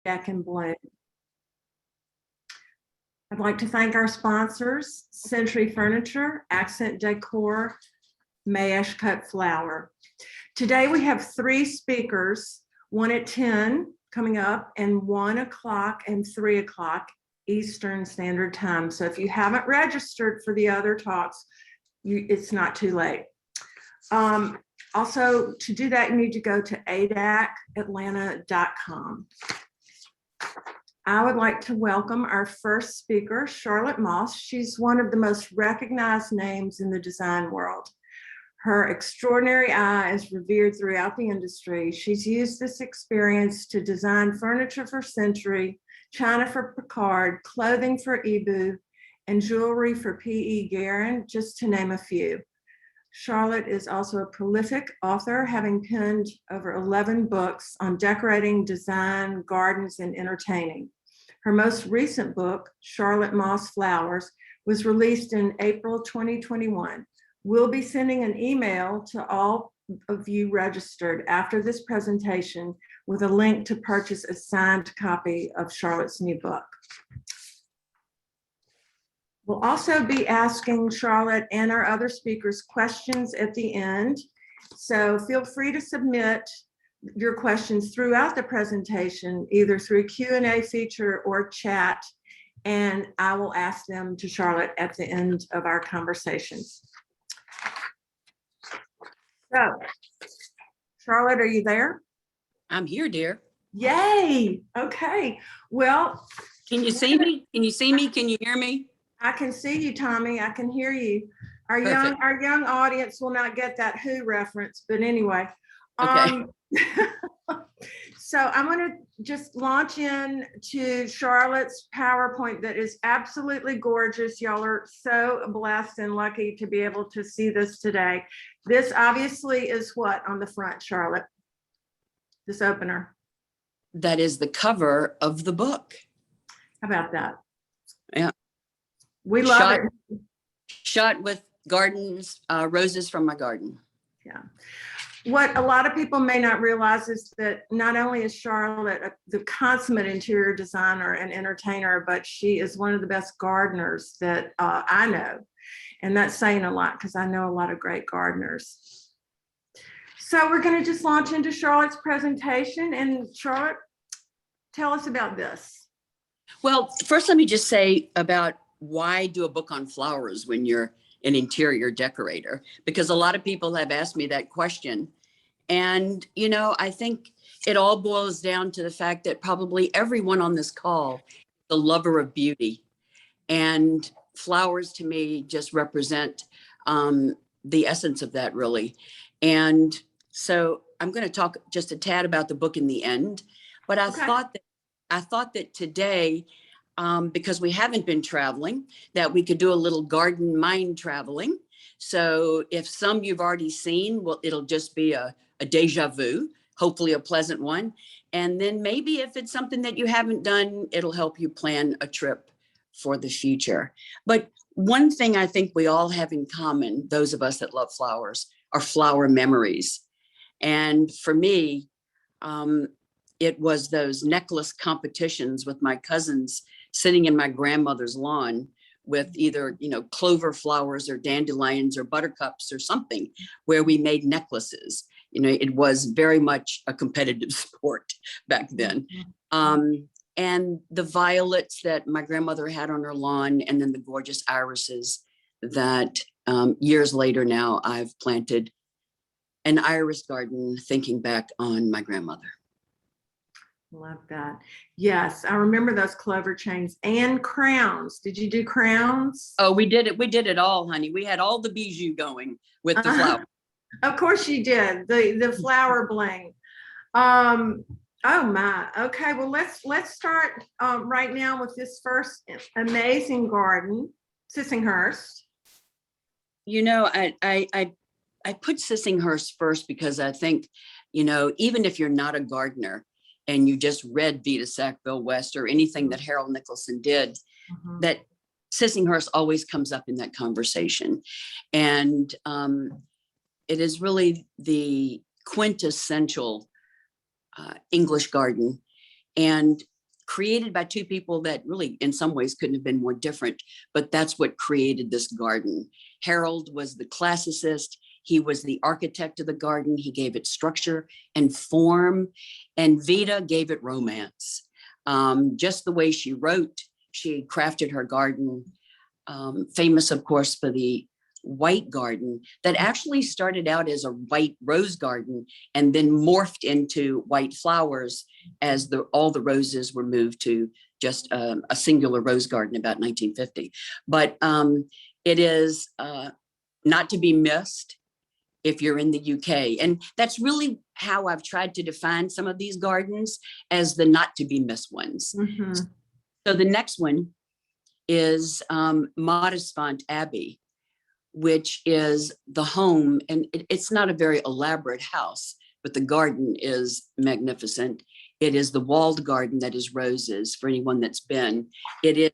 deck in bloom. I'd like to thank our sponsors, Century Furniture, Accent Decor, Mayesh Cut Flower. Today we have 3 speakers, one at 10 coming up and 1 o'clock and 3 o'clock Eastern Standard Time. So if you haven't registered for the other talks, it's not too late. Also, to do that, you need to go to adacatlanta.com. I would like to welcome our first speaker, Charlotte Moss. She's one of the most recognized names in the design world. Her extraordinary eye is revered throughout the industry. She's used this experience to design furniture for Century, china for Picard, clothing for Ibu, and jewelry for P.E. Guerin, just to name a few. Charlotte is also a prolific author, having penned over 11 books on decorating, design, gardens, and entertaining. Her most recent book, Charlotte Moss Flowers, was released in April 2021. We'll be sending an email to all of you registered after this presentation with a link to purchase a signed copy of Charlotte's new book. We'll also be asking Charlotte and our other speakers questions at the end. So feel free to submit your questions throughout the presentation, either through Q&A feature or chat, and I will ask them to Charlotte at the end of our conversation. So, Charlotte, are you there? I'm here, dear. Yay! Okay. Well, can you see me? Can you see me? Can you hear me? I can see you, Tommy. I can hear you. Our young audience will not get that Who reference, but anyway. Okay. So I'm going to just launch in to Charlotte's PowerPoint that is absolutely gorgeous. Y'all are so blessed and lucky to be able to see this today. This obviously is what on the front, Charlotte? This opener. That is the cover of the book. How about that? Yeah. We love it. Shot with gardens, roses from my garden. Yeah. What a lot of people may not realize is that not only is Charlotte the consummate interior designer and entertainer, but she is one of the best gardeners that I know. And that's saying a lot because I know a lot of great gardeners. So we're going to just launch into Charlotte's presentation. And Charlotte, tell us about this. Well, first, let me just say about why do a book on flowers when you're an interior decorator? Because a lot of people have asked me that question. And, you know, I think it all boils down to the fact that probably everyone on this call, the lover of beauty, and flowers to me just represent the essence of that, really. And so I'm going to talk just a tad about the book in the end, but I thought that today, because we haven't been traveling, that we could do a little garden mind traveling. So if some you've already seen, well, it'll just be a deja vu, hopefully a pleasant one. And then maybe if it's something that you haven't done, it'll help you plan a trip for the future. But one thing I think we all have in common, those of us that love flowers, are flower memories. And for me, it was those necklace competitions with my cousins sitting in my grandmother's lawn with either, you know, clover flowers or dandelions or buttercups or something, where we made necklaces. You know, it was very much a competitive sport back then. And the violets that my grandmother had on her lawn, and then the gorgeous irises that years later now I've planted an iris garden thinking back on my grandmother. Love that. Yes, I remember those clover chains and crowns. Did you do crowns? Oh, we did it. We did it all, honey. We had all the bijou going with the flower. Of course you did. The flower bling. Oh my. Okay. Well, let's start right now with this first amazing garden, Sissinghurst. You know, I put Sissinghurst first because I think, you know, even if you're not a gardener and you just read Vita Sackville West or anything that Harold Nicholson did, that Sissinghurst always comes up in that conversation. And it is really the quintessential English garden. And created by two people that really in some ways couldn't have been more different, but that's what created this garden. Harold was the classicist. He was the architect of the garden. He gave it structure and form, and Vita gave it romance. Just the way she wrote, she crafted her garden, famous, of course, for the white garden that actually started out as a white rose garden and then morphed into white flowers as all the roses were moved to just a singular rose garden about 1950. But it is not to be missed if you're in the UK. And that's really how I've tried to define some of these gardens, as the not to be missed ones. Mm-hmm. So the next one is Modestfont Abbey, which is the home, and it's not a very elaborate house, but the garden is magnificent. It is the walled garden that is roses, for anyone that's been. It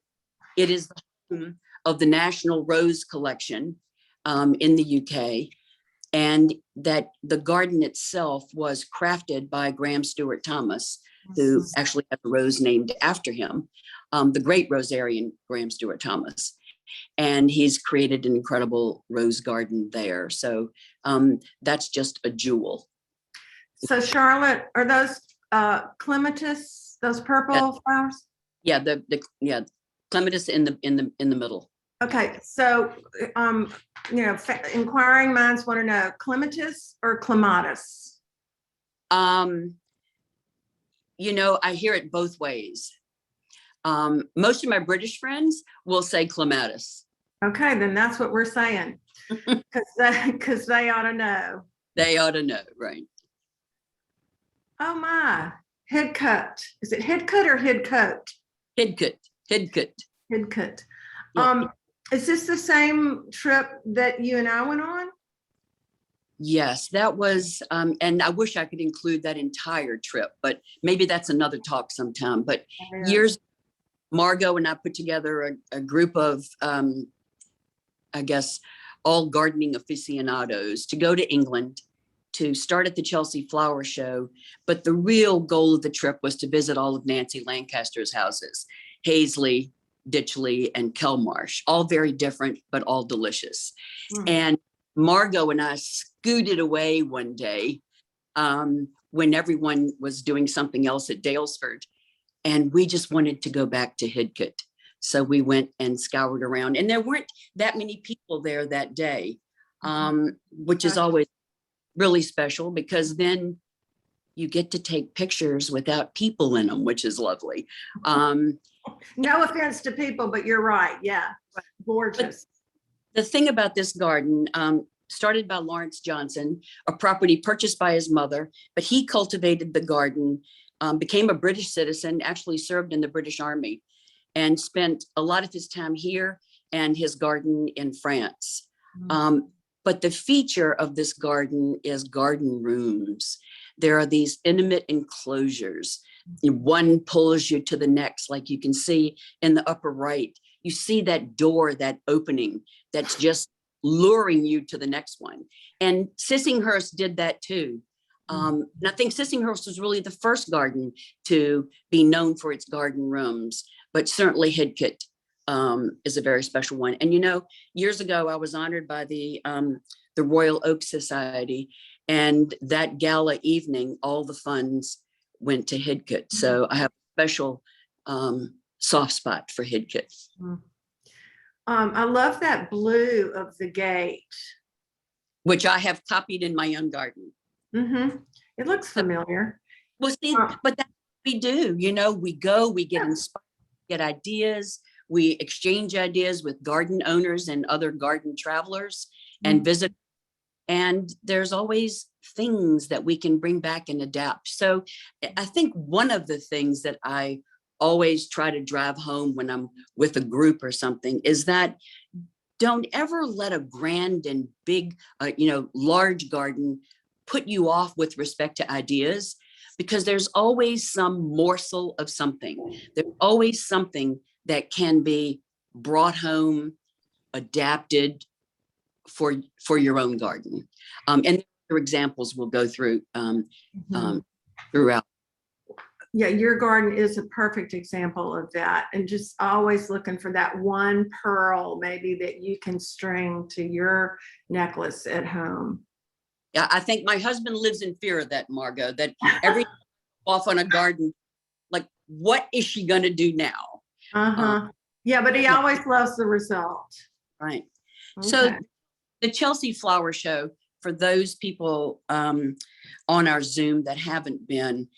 is the home of the National Rose Collection in the UK, and that the garden itself was crafted by Graham Stewart Thomas, who actually has a rose named after him, the great rosarian Graham Stewart Thomas. And he's created an incredible rose garden there. So that's just a jewel. So Charlotte, are those clematis, those purple flowers? Yeah, yeah, clematis in the middle. Okay, so inquiring minds want to know clematis or clematis. I hear it both ways. Most of my British friends will say clematis. Okay, then that's what we're saying, because they ought to know. They ought to know, right? Oh my, head cut. Is it head cut or head coat? Head cut. Head cut. Head cut. Yeah. Is this the same trip that you and I went on? Yes, that was, and I wish I could include that entire trip, but maybe that's another talk sometime. But years, Margot and I put together a group of, I guess, all gardening aficionados to go to England to start at the Chelsea Flower Show. But the real goal of the trip was to visit all of Nancy Lancaster's houses, Hazley, Ditchley, and Kelmarsh, all very different, but all delicious. And Margot and I scooted away one day when everyone was doing something else at Dalesford, and we just wanted to go back to Hidcote. So we went and scoured around, and there weren't that many people there that day, which is always really special, because then you get to take pictures without people in them, which is lovely. No offense to people, but you're right. Yeah, gorgeous. The thing about this garden, started by Lawrence Johnson, a property purchased by his mother, but he cultivated the garden, became a British citizen, actually served in the British Army, and spent a lot of his time here and his garden in France. But the feature of this garden is garden rooms. There are these intimate enclosures. One pulls you to the next, like you can see in the upper right. You see that door, that opening, that's just luring you to the next one. And Sissinghurst did that too. And I think Sissinghurst was really the first garden to be known for its garden rooms, but certainly Hidcote is a very special one. And years ago, I was honored by the Royal Oak Society, and that gala evening, all the funds went to Hidcote. So I have a special soft spot for Hidcote. I love that blue of the gate, which I have copied in my own garden. It looks familiar. Well, see, but that's what we do. We go, we get inspired, get ideas, we exchange ideas with garden owners and other garden travelers and visit. And there's always things that we can bring back and adapt. So I think one of the things that I always try to drive home when I'm with a group or something is that don't ever let a grand and big, large garden put you off with respect to ideas, because there's always some morsel of something. There's always something that can be brought home, adapted for your own garden. And other examples we'll go through throughout. Yeah, your garden is a perfect example of that. And just always looking for that one pearl maybe that you can string to your necklace at home. Yeah, I think my husband lives in fear of that, Margot, that every off on a garden, like, what is she going to do now? Uh-huh. Yeah, but he Yeah. always loves the result. Right. So Okay. the Chelsea Flower Show, for those people on our Zoom that haven't been,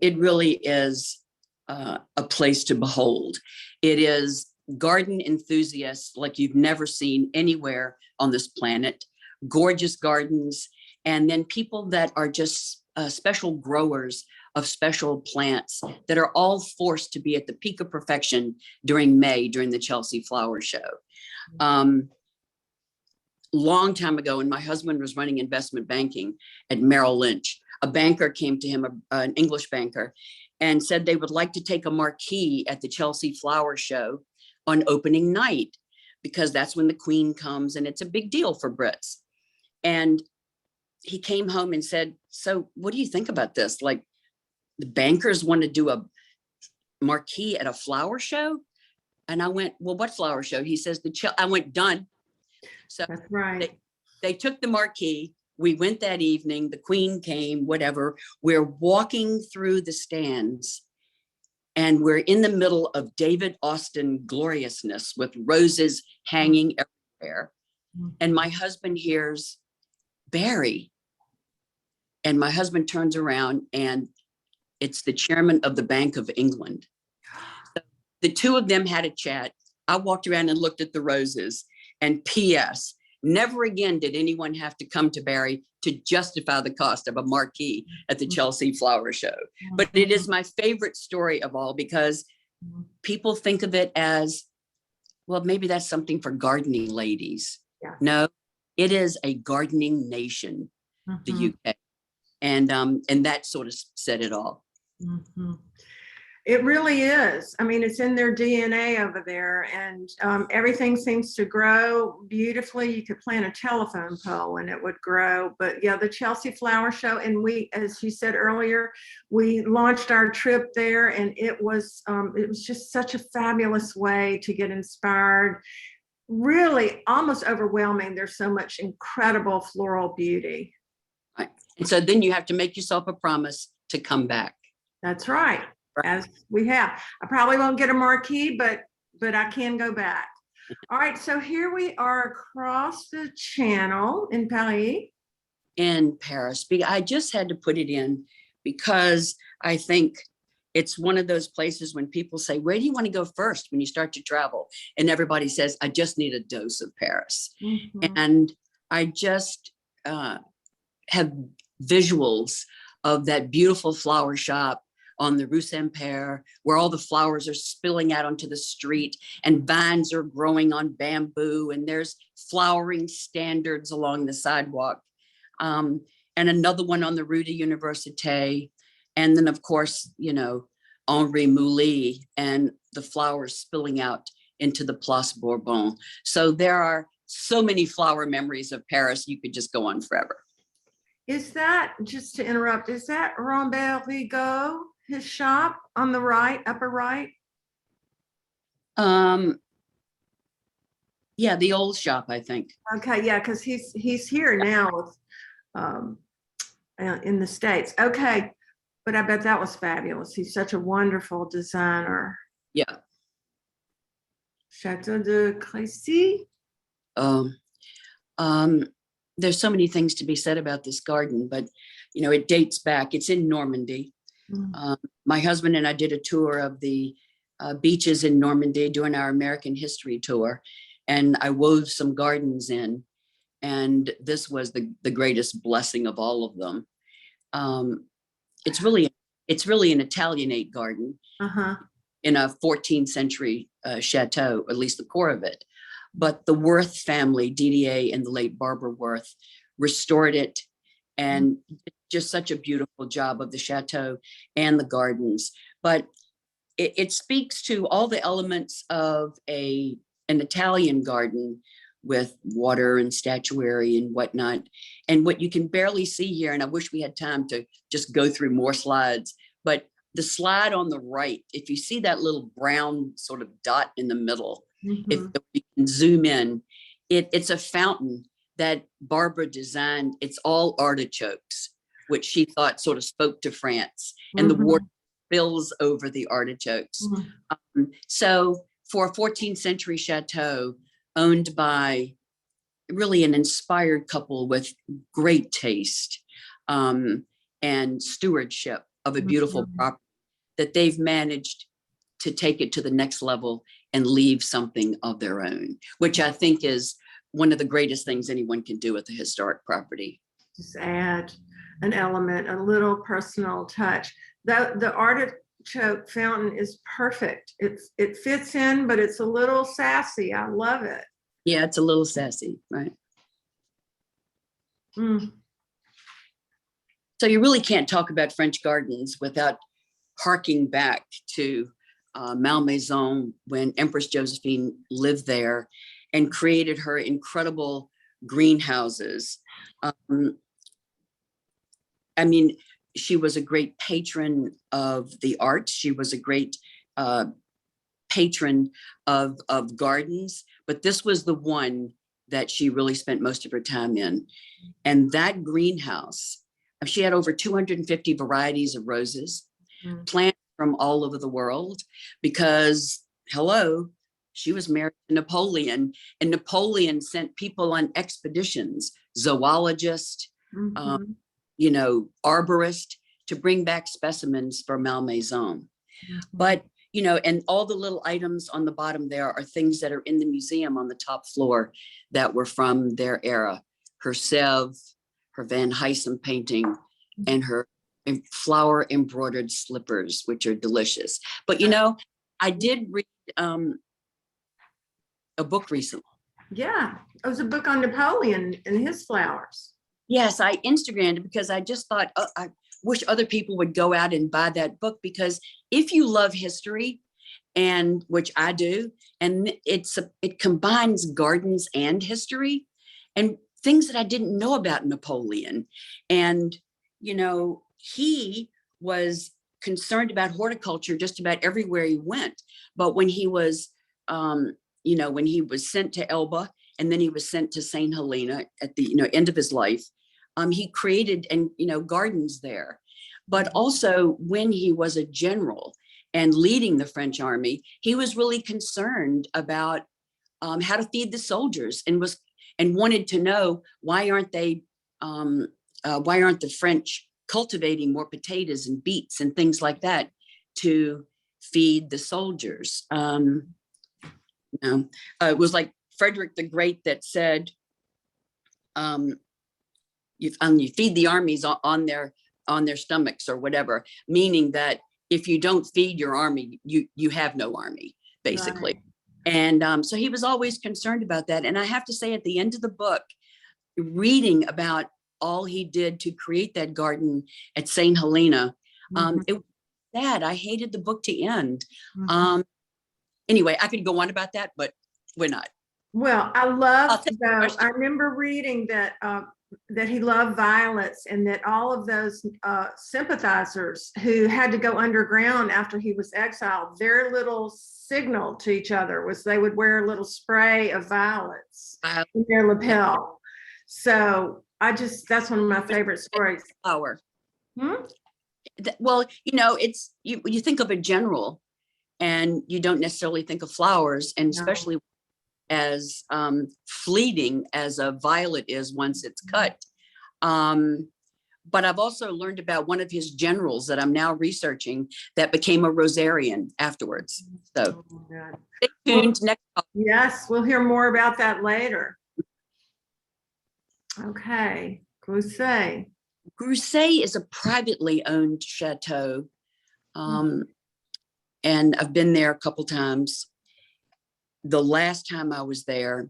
it really is a place to behold. It is garden enthusiasts like you've never seen anywhere on this planet, gorgeous gardens, and then people that are just special growers of special plants that are all forced to be at the peak of perfection during May, during the Chelsea Flower Show. Long time ago, when my husband was running investment banking at Merrill Lynch, a banker came to him, an English banker, and said they would like to take a marquee at the Chelsea Flower Show on opening night, because that's when the Queen comes and it's a big deal for Brits. And he came home and said, so what do you think about this? Like, the bankers want to do a marquee at a flower show? And I went, well, what flower show? He says, I went, done. So That's right. they took the marquee. We went that evening. The Queen came, whatever. We're walking through the stands and we're in the middle of David Austin gloriousness with roses hanging everywhere. And my husband hears Barry. And my husband turns around and it's the chairman of the Bank of England. So the two of them had a chat. I walked around and looked at the roses. And P.S., never again did anyone have to come to Barry to justify the cost of a marquee at the Chelsea Flower Show. But it is my favorite story of all, because people think of it as, well, maybe that's something for gardening ladies. Yeah. No, it is a gardening nation, the UK. And that sort of said it all. It really is. I mean, it's in their DNA over there, and everything seems to grow beautifully. You could plant a telephone pole and it would grow. But yeah, the Chelsea Flower Show, and we, as you said earlier, we launched our trip there, and it was just such a fabulous way to get inspired. Really, almost overwhelming. There's so much incredible floral beauty. Right. And so then you have to make yourself a promise to come back. That's right. As we have. I probably won't get a marquee, but I can go back. All right, so here we are across the channel in Paris. In Paris. I just had to put it in because I think it's one of those places when people say, where do you want to go first when you start to travel? And everybody says, I just need a dose of Paris. And I just have visuals of that beautiful flower shop on the Rue Saint-Père, where all the flowers are spilling out onto the street and vines are growing on bamboo and there's flowering standards along the sidewalk. And another one on the Rue de Université. And then of course, you know, Henri Mouly and the flowers spilling out into the Place Bourbon. So there are so many flower memories of Paris. You could just go on forever. Is that, just to interrupt, is that Robert Rigaud, his shop on the right, upper right? Yeah, the old shop, I think. Okay, yeah, because he's here now with in the States. Okay, but I bet that was fabulous. He's such a wonderful designer. Yeah. Chateau de Crécy. There's so many things to be said about this garden, but you know, it dates back. It's in Normandy. My husband and I did a tour of the beaches in Normandy during our American history tour, and I wove some gardens in, and this was the greatest blessing of all of them. It's really an Italianate garden in a 14th century chateau, at least the core of it. But the Worth family, Didier and the late Barbara Worth, restored it, and just such a beautiful job of the chateau and the gardens. But it speaks to all the elements of an Italian garden with water and statuary and whatnot. And what you can barely see here, and I wish we had time to just go through more slides, but the slide on the right, if you see that little brown sort of dot in the middle, if you can zoom in, it's a fountain that Barbara designed. It's all artichokes, which she thought sort of spoke to France, and the water spills over the artichokes. So for a 14th century chateau owned by really an inspired couple with great taste and stewardship of a beautiful property, that they've managed to take it to the next level and leave something of their own, which I think is one of the greatest things anyone can do with a historic property. Just add an element, a little personal touch. The artichoke fountain is perfect. It fits in, but it's a little sassy. I love it. Yeah, it's a little sassy, right? So you really can't talk about French gardens without harking back to Malmaison, when Empress Josephine lived there and created her incredible greenhouses. I mean, she was a great patron of the arts. She was a great patron of gardens, but this was the one that she really spent most of her time in. And that greenhouse, she had over 250 varieties of roses, planted from all over the world, because, hello, she was married to Napoleon, and Napoleon sent people on expeditions, zoologists, arborist, to bring back specimens for Malmaison. But, and all the little items on the bottom there are things that are in the museum on the top floor that were from their era. Her Sèvres, her Van Huysen painting, and her flower embroidered slippers, which are delicious. But, I did read a book recently. Yeah, it was a book on Napoleon and his flowers. Yes, I Instagrammed it because I just thought, I wish other people would go out and buy that book, because if you love history, and which I do, and it combines gardens and history and things that I didn't know about Napoleon. And, he was concerned about horticulture just about everywhere he went. But when he was, when he was sent to Elba, and then he was sent to St. Helena at the, end of his life, he created gardens there. But also when he was a general and leading the French army, he was really concerned about how to feed the soldiers, and wanted to know, why aren't the French cultivating more potatoes and beets and things like that to feed the soldiers? It was like Frederick the Great that said, you feed the armies on their stomachs or whatever, meaning that if you don't feed your army, you have no army, basically. Right. And so he was always concerned about that. And I have to say, at the end of the book, reading about all he did to create that garden at St. Helena, it was sad. I hated the book to end. Anyway, I could go on about that, but we're not. Well, I remember reading that that he loved violets, and that all of those sympathizers who had to go underground after he was exiled, their little signal to each other was they would wear a little spray of violets in their lapel. So that's one of my favorite stories. Flower. Well, it's you think of a general, and you don't necessarily think of flowers, and especially as fleeting as a violet is once it's cut. But I've also learned about one of his generals that I'm now researching that became a Rosarian afterwards. So stay tuned. Next. Yes, we'll hear more about that later. Okay, Grousset. Grousset is a privately owned chateau. And I've been there a couple times. The last time I was there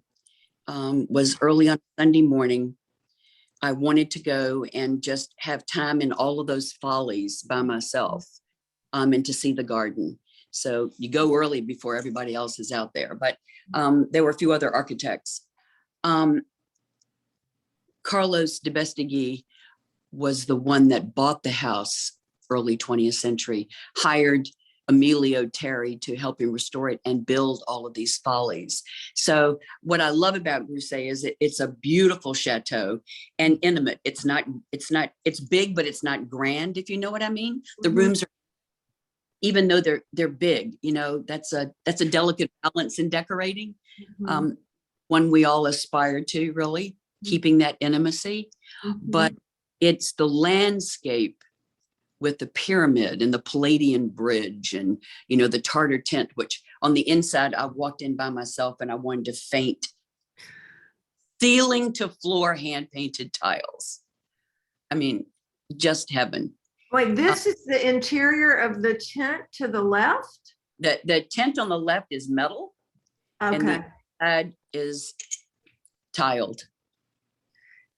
was early on Sunday morning. I wanted to go and just have time in all of those follies by myself, and to see the garden. So you go early before everybody else is out there. But there were a few other architects. Carlos de Bestegui was the one that bought the house early 20th century, hired Emilio Terry to help him restore it and build all of these follies. So what I love about Grousset is it's a beautiful chateau and intimate. It's big, but it's not grand, if you know what I mean. The rooms are, even though they're big, you know, that's a delicate balance in decorating. One we all aspire to, really, keeping that intimacy. But it's the landscape with the pyramid and the Palladian bridge and, you know, the Tartar tent, which on the inside, I walked in by myself and I wanted to faint. Ceiling to floor hand-painted tiles. I mean, just heaven. Wait, this is the interior of the tent to the left? The tent on the left is metal. Okay. And the side is tiled.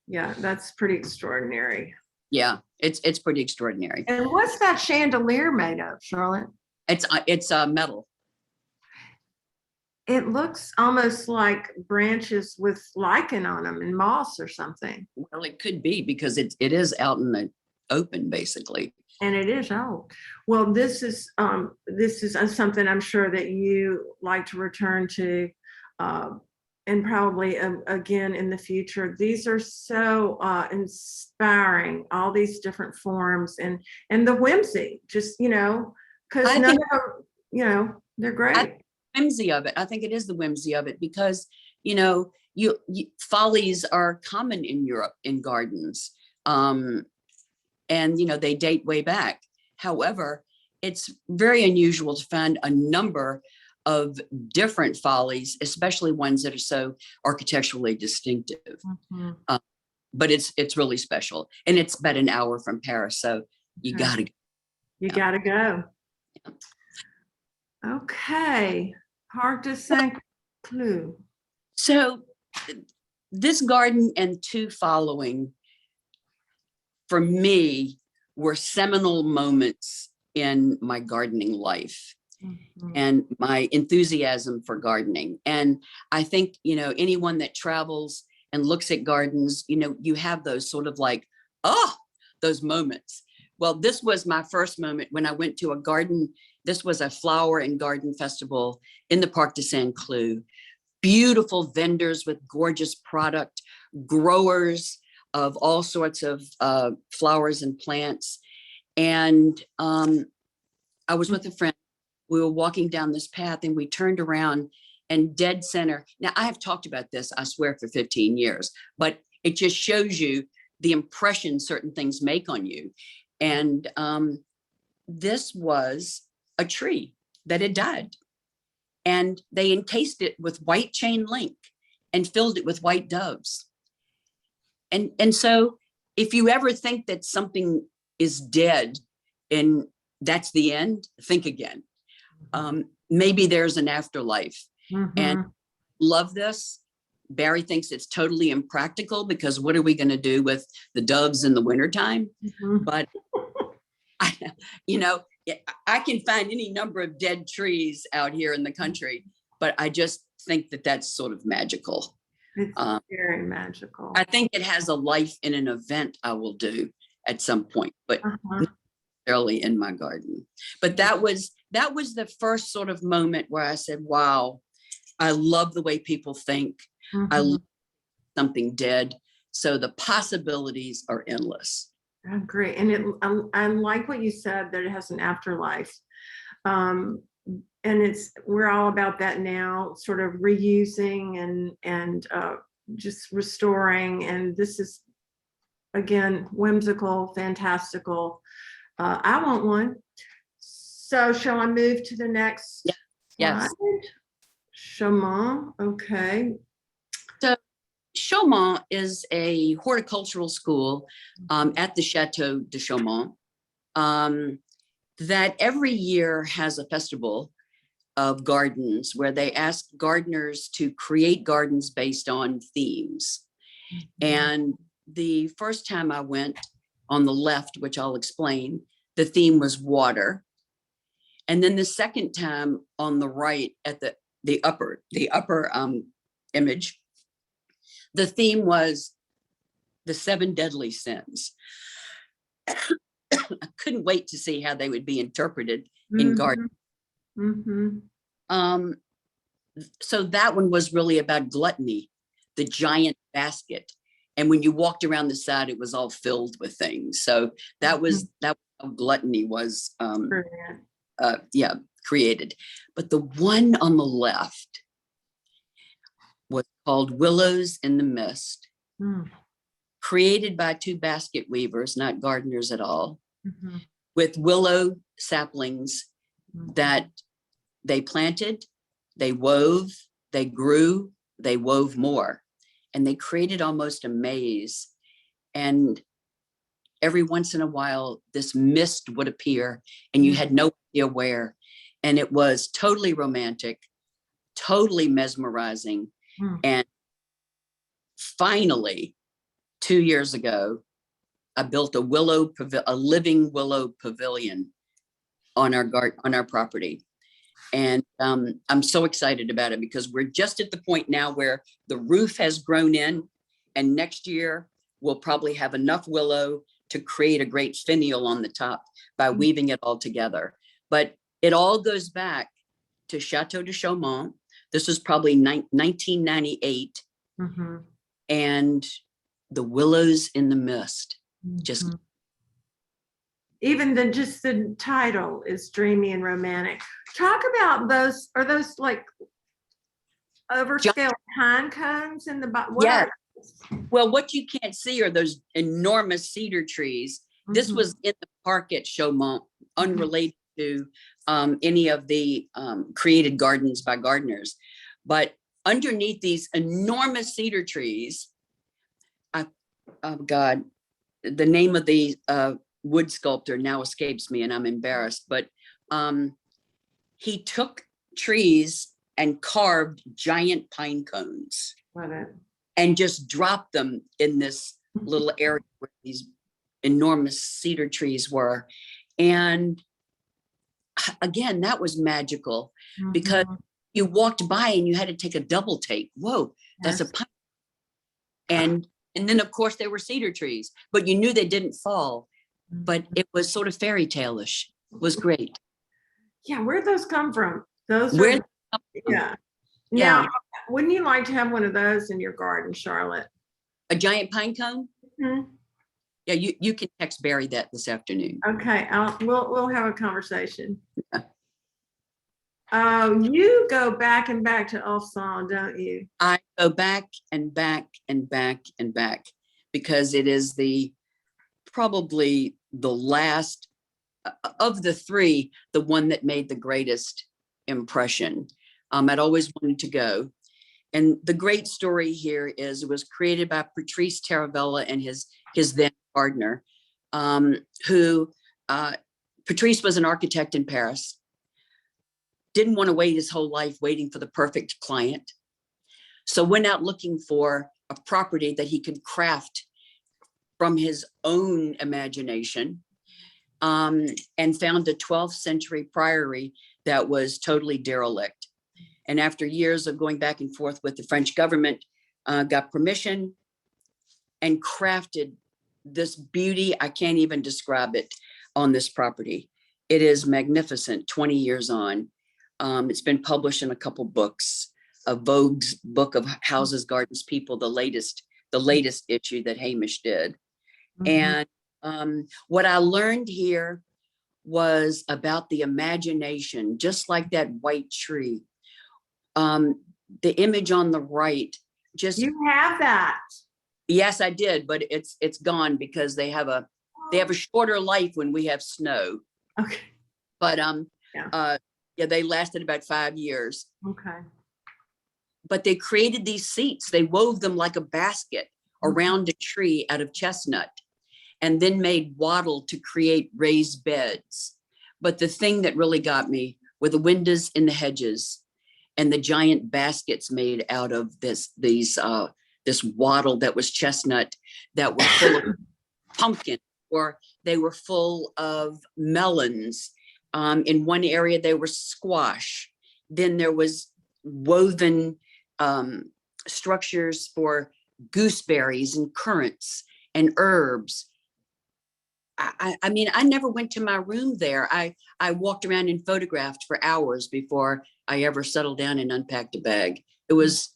Yeah, that's pretty extraordinary. Yeah, it's pretty extraordinary. And what's that chandelier made of, Charlotte? It's metal. It looks almost like branches with lichen on them and moss or something. Well, it could be because it is out in the open, basically. And it is old. Well, this is something I'm sure that you like to return to, and probably again in the future. These are so inspiring, all these different forms and the whimsy, just, you know, because none of them, you know, they're great. Whimsy of it. I think it is the whimsy of it because, you know, you follies are common in Europe in gardens. And, you know, they date way back. However, it's very unusual to find a number of different follies, especially ones that are so architecturally distinctive. But it's really special. And it's about an hour from Paris. So you gotta go. You gotta go. Okay. Parc de Saint-Cloud. So this garden and two following, for me, were seminal moments in my gardening life and my enthusiasm for gardening. And I think, you know, anyone that travels and looks at gardens, you know, you have those sort of like, oh, those moments. Well, this was my first moment when I went to a garden. This was a flower and garden festival in the Parc de Saint-Cloud. Beautiful vendors with gorgeous product, growers of all sorts of flowers and plants. And I was with a friend. We were walking down this path and we turned around and dead center. Now, I have talked about this, I swear, for 15 years, but it just shows you the impression certain things make on you. And this was a tree that had died. And they encased it with white chain link and filled it with white doves. And so if you ever think that something is dead and that's the end, think again. Maybe there's an afterlife. And love this. Barry thinks it's totally impractical because what are we going to do with the doves in the wintertime? But, you know, I can find any number of dead trees out here in the country, but I just think that that's sort of magical. It's very magical. I think it has a life in an event I will do at some point, but not necessarily in my garden. But that was the first sort of moment where I said, wow, I love the way people think. I love something dead. So the possibilities are endless. I agree. And I like what you said, that it has an afterlife. And we're all about that now, sort of reusing and just restoring. And this is, again, whimsical, fantastical. I want one. So shall I move to the next slide? Yes. Chaumont, okay. So Chaumont is a horticultural school at the Chateau de Chaumont that every year has a festival of gardens where they ask gardeners to create gardens based on themes. And the first time I went, on the left, which I'll explain, the theme was water. And then the second time on the right at the upper image, the theme was the 7 deadly sins. I couldn't wait to see how they would be interpreted in garden. So that one was really about gluttony, the giant basket. And when you walked around the side, it was all filled with things. So that was how gluttony was created. But the one on the left was called Willows in the Mist, created by two basket weavers, not gardeners at all, with willow saplings that they planted, they wove, they grew, they wove more, and they created almost a maze. And every once in a while, this mist would appear and you had no idea where. And it was totally romantic, totally mesmerizing. And finally, 2 years ago, I built a living willow pavilion on our property. And I'm so excited about it because we're just at the point now where the roof has grown in, and next year we'll probably have enough willow to create a great finial on the top by weaving it all together. But it all goes back to Chateau de Chaumont. This was probably 1998. And the Willows in the Mist. Just even just the title is dreamy and romantic. Talk about those. Are those like overscale pine cones in the bottom? Yeah. Well, what you can't see are those enormous cedar trees. This was in the park at Chaumont, unrelated to any of the created gardens by gardeners. But underneath these enormous cedar trees, oh God, the name of the wood sculptor now escapes me and I'm embarrassed, but he took trees and carved giant pine cones and just dropped them in this little area where these enormous cedar trees were. And again, that was magical because you walked by and you had to take a double take. Whoa, that's a pine. And then of course there were cedar trees, but you knew they didn't fall. But it was sort of fairy tale-ish. It was great. Yeah, where'd those come from? Now, wouldn't you like to have one of those in your garden, Charlotte? A giant pine cone? Yeah, you can text Barry that this afternoon. Okay, we'll have a conversation. You go back and back to Ulsan, don't you? I go back and back and back and back because it is probably the last of the three, the one that made the greatest impression. I'd always wanted to go. And the great story here is it was created by Patrice Taravella and his then partner, Patrice was an architect in Paris, didn't want to wait his whole life waiting for the perfect client. So went out looking for a property that he could craft from his own imagination, and found a 12th century priory that was totally derelict. And after years of going back and forth with the French government, got permission and crafted this beauty. I can't even describe it on this property. It is magnificent, 20 years on. It's been published in a couple books, Vogue's book of Houses, Gardens, People, the latest issue that Hamish did. And what I learned here was about the imagination, just like that white tree. The image on the right, just you have that. Yes, I did, but it's gone because they have a shorter life when we have snow. Okay. But they lasted about 5 years. Okay. But they created these seats. They wove them like a basket around a tree out of chestnut, and then made wattle to create raised beds. But the thing that really got me were the windows in the hedges and the giant baskets made out of this wattle that was chestnut, that were full of pumpkin, or they were full of melons. In one area, they were squash. Then there was woven structures for gooseberries and currants and herbs. I mean, I never went to my room there. I walked around and photographed for hours before I ever settled down and unpacked a bag. It was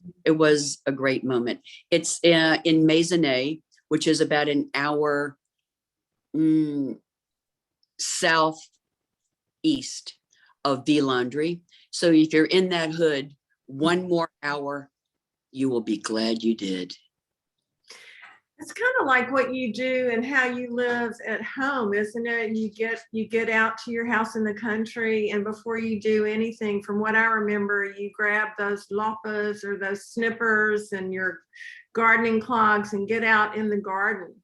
a great moment. It's in Maisonneuve, which is about an hour southeast of Villandry. So if you're in that hood, one more hour, you will be glad you did. It's kind of like what you do and how you live at home, isn't it? You get out to your house in the country, and before you do anything, from what I remember, you grab those lopas or those snippers and your gardening clogs and get out in the garden,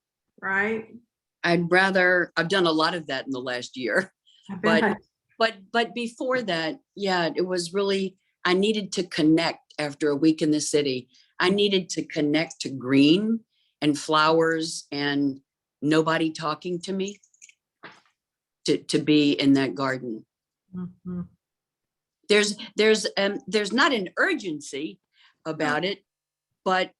right? I've done a lot of that in the last year, I bet. but before that, yeah, it was really, I needed to connect after a week in the city. I needed to connect to green and flowers and nobody talking to me, to be in that garden. Mhm. There's not an urgency about it, but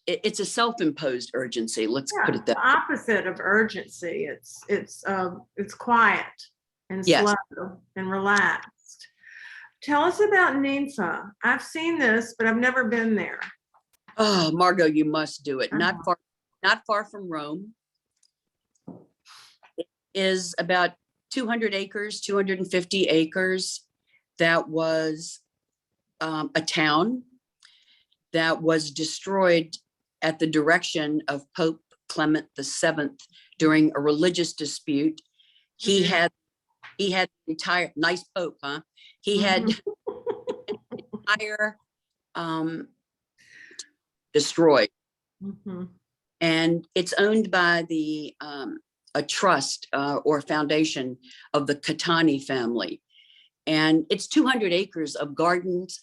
it's a self-imposed urgency. Let's put it that The opposite of urgency. It's quiet and Yes. slow and relaxed. Tell us about Nympha. I've seen this, but I've never been there. Oh, Margot, you must do it. Not Uh-huh. far from Rome. It is about 200 acres, 250 acres. That was a town that was destroyed at the direction of Pope Clement VII during a religious dispute. He had entire, nice Pope, huh? He had entire destroyed. Mhm. And it's owned by a trust or foundation of the Catani family. And it's 200 acres of gardens,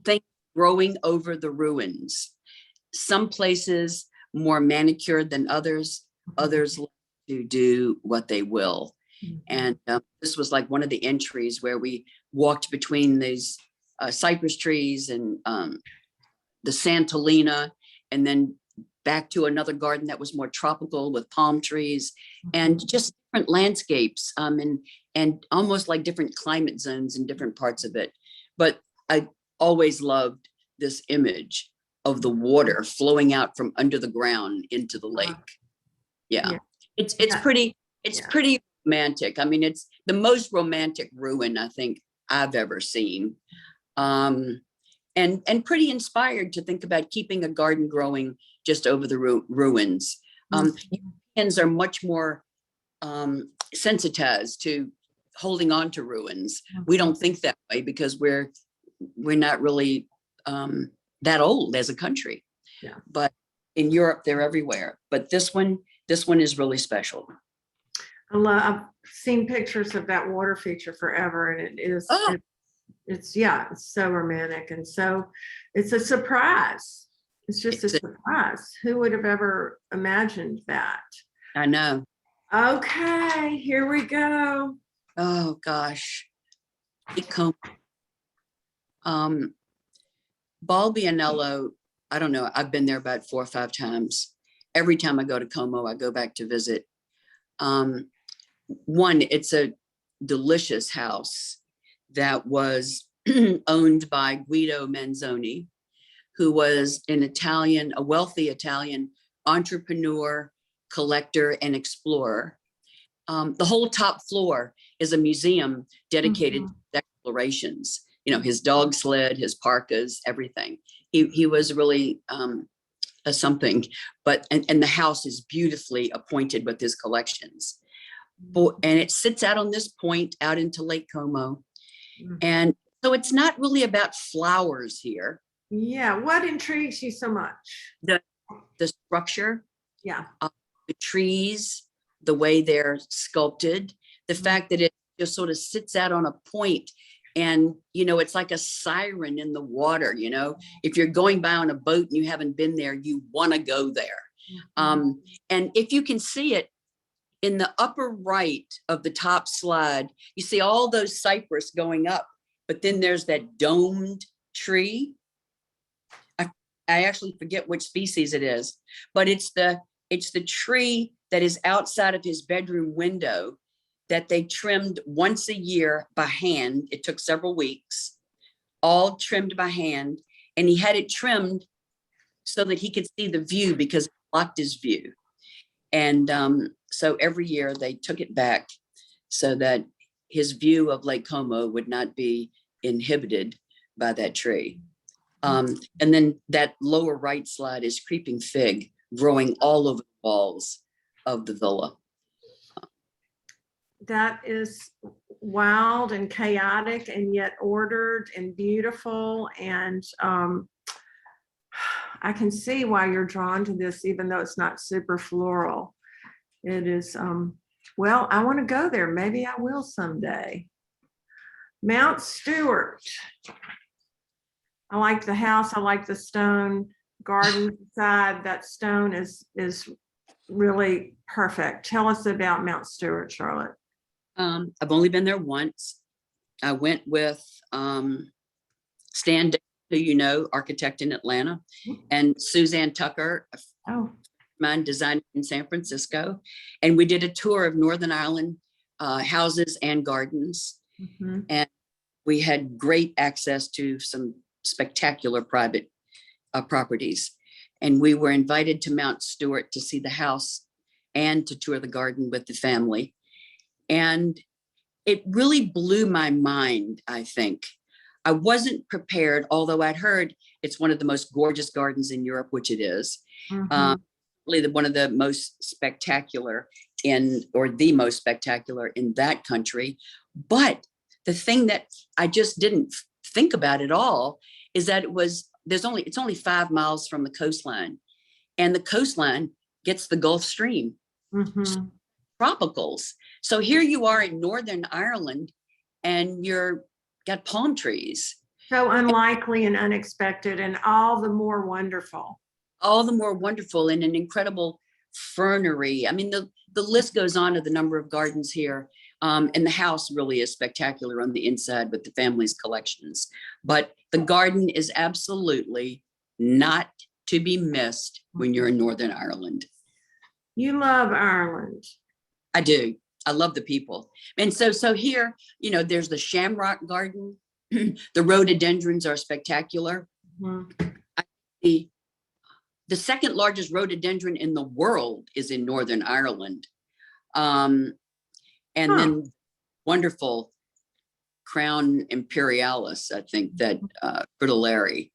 things growing over the ruins. Some places more manicured than others, others like to do what they will. And this was like one of the entries where we walked between these cypress trees and the Santolina, and then back to another garden that was more tropical with palm trees and just different landscapes, and almost like different climate zones in different parts of it. But I always loved this image of the water flowing out from under the ground into the lake. Yeah. It's pretty romantic. I mean, it's the most romantic ruin I think I've ever seen. And pretty inspired to think about keeping a garden growing just over the ruins. Europeans are much more sensitized to holding on to ruins. We don't think that way because we're not really that old as a country. Yeah. But in Europe, they're everywhere. But this one is really special. I've seen pictures of that water feature forever, and it is. Oh. It's so romantic, and so it's a surprise. It's just a surprise. Who would have ever imagined that? I know. Okay, here we go. Oh gosh. Balbianello, I don't know. I've been there about 4 or 5 times. Every time I go to Como, I go back to visit. One, it's a delicious house that was owned by Guido Manzoni, who was a wealthy Italian entrepreneur, collector, and explorer. The whole top floor is a museum dedicated to explorations. You know, his dog sled, his parkas, everything. He was really a something, and the house is beautifully appointed with his collections. And it sits out on this point out into Lake Como. And so it's not really about flowers here. Yeah. What intrigues you so much? The structure. Yeah. The trees, the way they're sculpted, the fact that it just sort of sits out on a point, and, you know, it's like a siren in the water. You know, if you're going by on a boat and you haven't been there, you want to go there. And if you can see it, in the upper right of the top slide, you see all those cypress going up, but then there's that domed tree. I actually forget which species it is, but it's the tree that is outside of his bedroom window that they trimmed once a year by hand. It took several weeks, all trimmed by hand. And he had it trimmed so that he could see the view because it blocked his view. And so every year they took it back so that his view of Lake Como would not be inhibited by that tree. And then that lower right slide is creeping fig growing all over the walls of the villa. That is wild and chaotic and yet ordered and beautiful. And I can see why you're drawn to this, even though it's not super floral. It is, well, I want to go there. Maybe I will someday. Mount Stewart. I like the house. I like the stone garden side. That stone is really perfect. Tell us about Mount Stewart, Charlotte. I've only been there once. I went with Stan, who you know, architect in Atlanta, and Suzanne Tucker, mine designer in San Francisco. And we did a tour of Northern Ireland houses and gardens. And we had great access to some spectacular private properties. And we were invited to Mount Stewart to see the house and to tour the garden with the family. And it really blew my mind, I think. I wasn't prepared, although I'd heard it's one of the most gorgeous gardens in Europe, which it is. Really one of the most spectacular the most spectacular in that country. But the thing that I just didn't think about at all is that it's only 5 miles from the coastline, and the coastline gets the Gulf Stream, tropicals. So here you are in Northern Ireland, and got palm trees. So unlikely and unexpected, and all the more wonderful. All the more wonderful, and an incredible fernery. I mean, the list goes on to the number of gardens here. And the house really is spectacular on the inside with the family's collections. But the garden is absolutely not to be missed when you're in Northern Ireland. You love Ireland. I do. I love the people. And so here, you know, there's the Shamrock Garden. The rhododendrons are spectacular. The second largest rhododendron in the world is in Northern Ireland. And then wonderful Crown Imperialis, I think that Fritillary,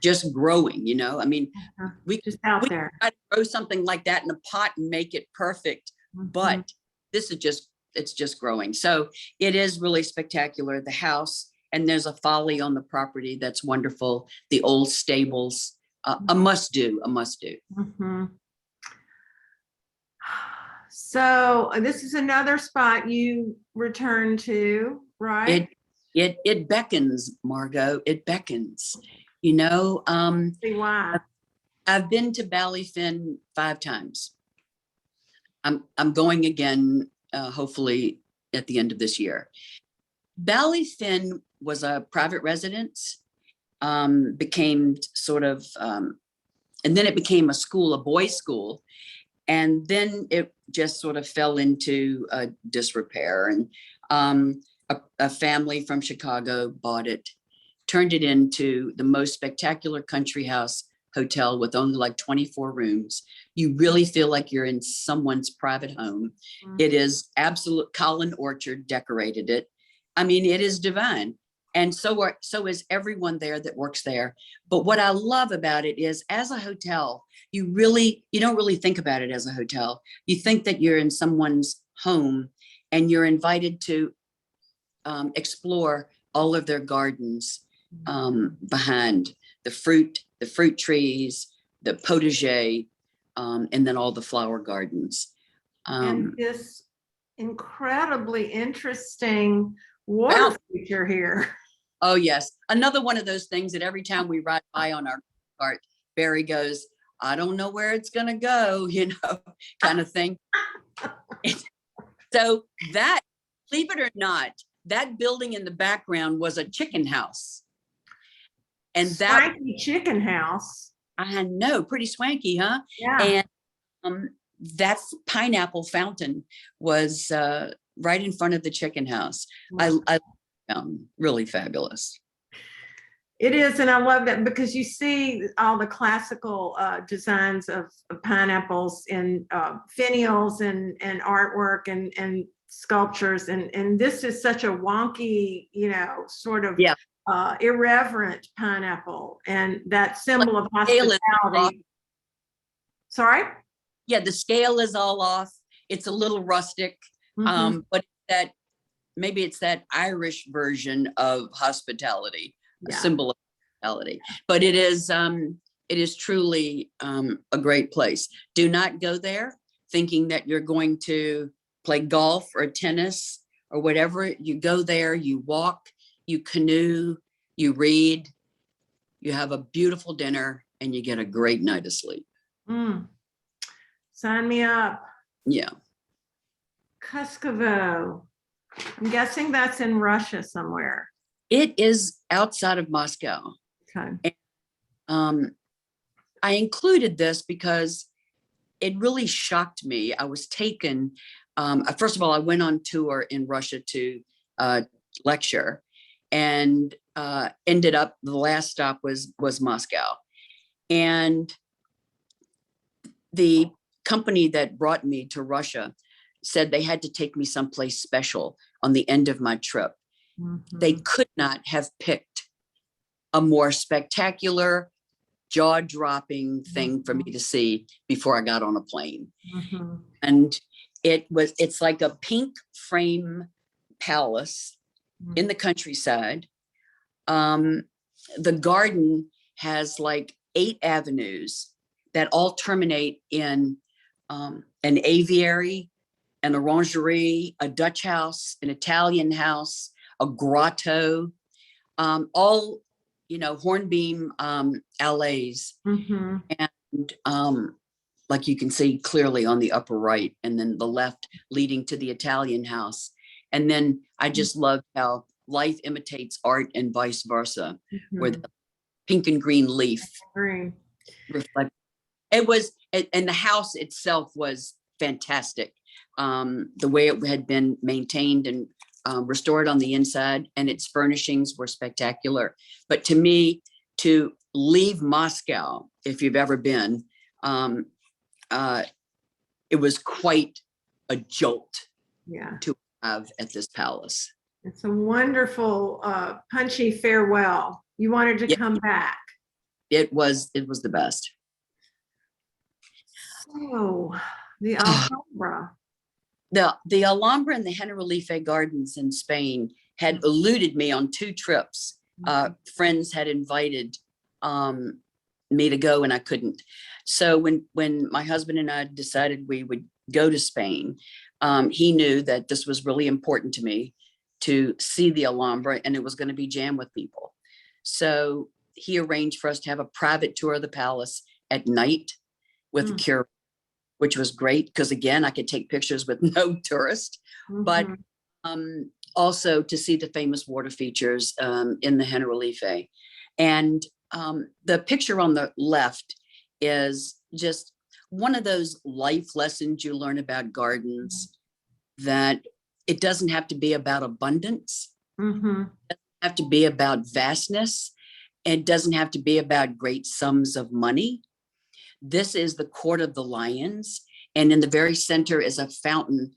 just growing, you know, I mean, we just out we there try to grow something like that in a pot and make it perfect, but this is it's just growing. So it is really spectacular, the house, and there's a folly on the property that's wonderful. The old stables, a must do. So this is another spot you return to, right? It beckons, Margot. It beckons. You know, See why? I've been to Ballyfin 5 times. I'm going again, hopefully at the end of this year. Ballyfin was a private residence, became sort of, and then it became a school, a boys' school. And then it just sort of fell into disrepair. And a family from Chicago bought it, turned it into the most spectacular country house hotel with only like 24 rooms. You really feel like you're in someone's private home. It is absolute. Colin Orchard decorated it. I mean, it is divine. And so is everyone there that works there. But what I love about it is, as a hotel, you don't really think about it as a hotel. You think that you're in someone's home and you're invited to explore all of their gardens behind the fruit trees, the potager, and then all the flower gardens. And this incredibly interesting water feature here. Oh, yes. Another one of those things that every time we ride by on our cart, Barry goes, I don't know where it's going to go, you know, kind of thing. So that, believe it or not, that building in the background was a chicken house. And that swanky chicken house. I know, pretty swanky, huh? Yeah. And that pineapple fountain was right in front of the chicken house. I really fabulous. It is, and I love that because you see all the classical designs of pineapples in finials and artwork and sculptures, and this is such a wonky, sort of irreverent pineapple, and that symbol of hospitality. Sorry? Yeah, the scale is all off. It's a little rustic, but maybe it's that Irish version of hospitality. A symbol of hospitality, but it is truly a great place. Do not go there thinking that you're going to play golf or tennis or whatever. You go there, you walk, you canoe, you read, you have a beautiful dinner, and you get a great night of sleep. Sign me up. Yeah. Kuskovo. I'm guessing that's in Russia somewhere. It is outside of Moscow. Okay. And, I included this because it really shocked me. I was taken, first of all, I went on tour in Russia to lecture, and ended up, the last stop was Moscow. And the company that brought me to Russia said they had to take me someplace special on the end of my trip. They could not have picked a more spectacular, jaw-dropping thing for me to see before I got on a plane. And it's like a pink frame palace in the countryside. The garden has like 8 avenues that all terminate in an aviary, an orangery, a Dutch house, an Italian house, a grotto, all, hornbeam alleys. And like you can see clearly on the upper right, and then the left leading to the Italian house. And then I just love how life imitates art and vice versa, where the pink and green leaf reflect. It was, and the house itself was fantastic. The way it had been maintained and restored on the inside, and its furnishings were spectacular. But to me, to leave Moscow, if you've ever been, it was quite a jolt to have at this palace. It's a wonderful, punchy farewell. You wanted to come back. It was the best. So the Alhambra. The Alhambra and the Generalife Gardens in Spain had eluded me on 2 trips. Friends had invited me to go, and I couldn't. So when my husband and I decided we would go to Spain, he knew that this was really important to me to see the Alhambra, and it was going to be jammed with people. So he arranged for us to have a private tour of the palace at night with a curator, which was great because, again, I could take pictures with no tourist, but also to see the famous water features in the Generalife. And the picture on the left is just one of those life lessons you learn about gardens, that it doesn't have to be about abundance. It doesn't have to be about vastness. It doesn't have to be about great sums of money. This is the Court of the Lions, and in the very center is a fountain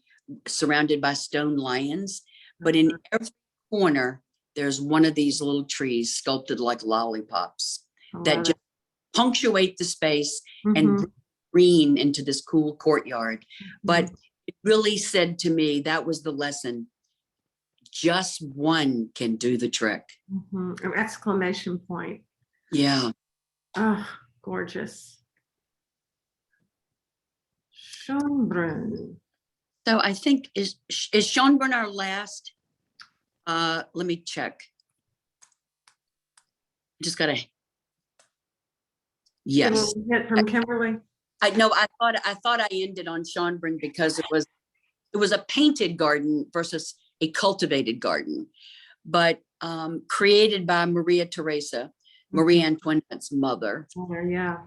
surrounded by stone lions. But in every corner, there's one of these little trees sculpted like lollipops that just punctuate the space and bring green into this cool courtyard. But it really said to me, that was the lesson. Just one can do the trick. An exclamation point. Yeah. Oh, gorgeous. Schönbrunn. So I think is Schönbrunn our last? Let me check. Just gotta. Yes. Hit from Kimberly. I know. I thought I ended on Schönbrunn because it was a painted garden versus a cultivated garden, but created by Maria Theresa, Marie Antoinette's mother. Yeah.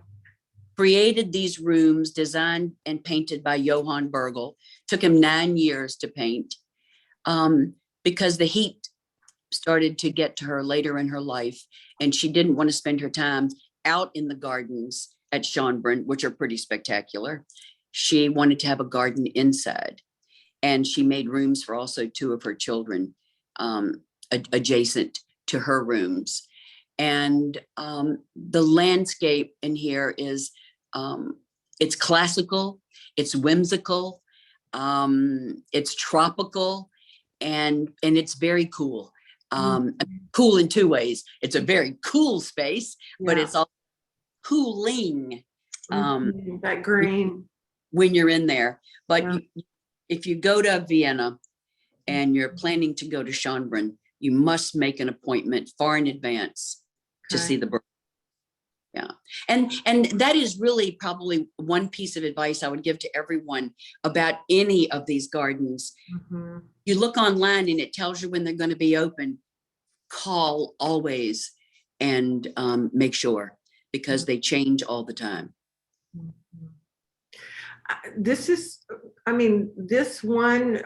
created these rooms designed and painted by Johann Bergel. Took him 9 years to paint because the heat started to get to her later in her life, and she didn't want to spend her time out in the gardens at Schönbrunn, which are pretty spectacular. She wanted to have a garden inside, and she made rooms for also 2 of her children adjacent to her rooms. And the landscape in here is, it's classical, it's whimsical, it's tropical, and it's very cool. Cool in 2 ways. It's a very cool space, but it's all cooling. That green. When you're in there. But if you go to Vienna and you're planning to go to Schönbrunn, you must make an appointment far in advance to see the bird. Yeah. And that is really probably one piece of advice I would give to everyone about any of these gardens. You look online and it tells you when they're going to be open. Call always and make sure, because they change all the time. This is, I mean, this one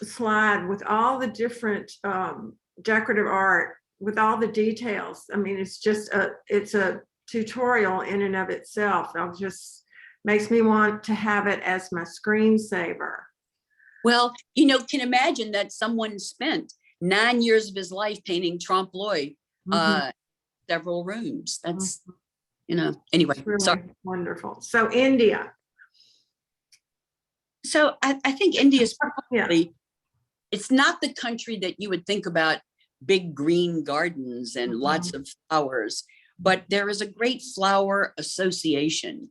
slide with all the different decorative art, with all the details. I mean, it's just it's a tutorial in and of itself. It just makes me want to have it as my screensaver. Well, you know, can imagine that someone spent 9 years of his life painting trompe l'oeil, several rooms. That's, you know, anyway, really sorry. Wonderful. So India. So I think India is probably, it's not the country that you would think about big green gardens and lots of flowers, but there is a great flower association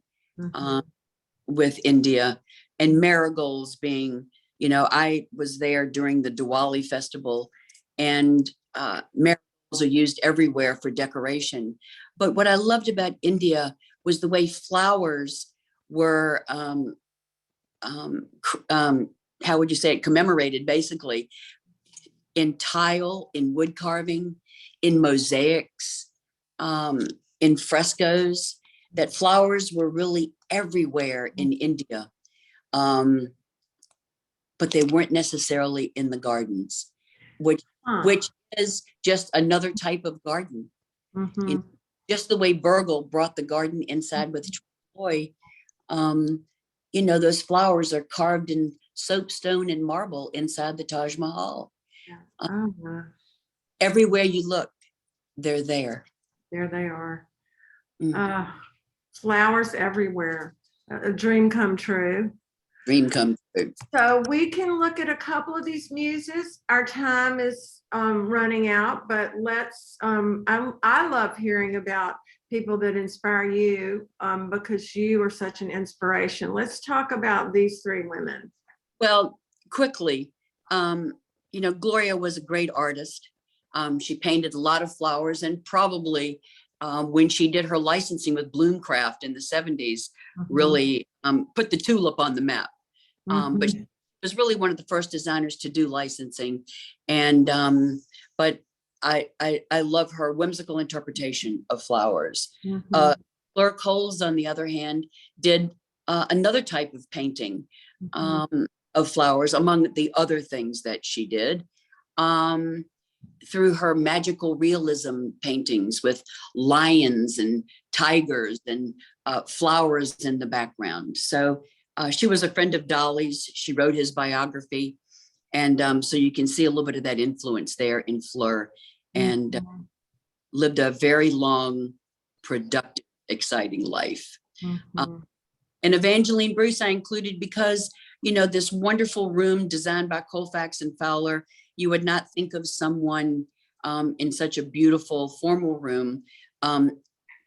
with India, and marigolds being, you know, I was there during the Diwali festival, and marigolds are used everywhere for decoration. But what I loved about India was the way flowers were, how would you say it, commemorated basically in tile, in wood carving, in mosaics, in frescoes, that flowers were really everywhere in India. But they weren't necessarily in the gardens, which is just another type of garden. You know, just the way Bergel brought the garden inside with Troy, you know, those flowers are carved in soapstone and marble inside the Taj Mahal. Everywhere you look, they're there. There they are. Flowers everywhere. A dream come true. Dream come true. So we can look at a couple of these muses. Our time is running out, but let's, I love hearing about people that inspire you because you are such an inspiration. Let's talk about these 3 women. Well, quickly, you know, Gloria was a great artist. She painted a lot of flowers, and probably when she did her licensing with Bloomcraft in the 70s, really put the tulip on the map. But she was really one of the first designers to do licensing. And but I love her whimsical interpretation of flowers. Fleur Coles, on the other hand, did another type of painting of flowers, among the other things that she did, through her magical realism paintings with lions and tigers and flowers in the background. So she was a friend of Dolly's. She wrote his biography. And so you can see a little bit of that influence there in Fleur, and lived a very long, productive, exciting life. And Evangeline Bruce I included because, you know, this wonderful room designed by Colfax and Fowler, you would not think of someone in such a beautiful formal room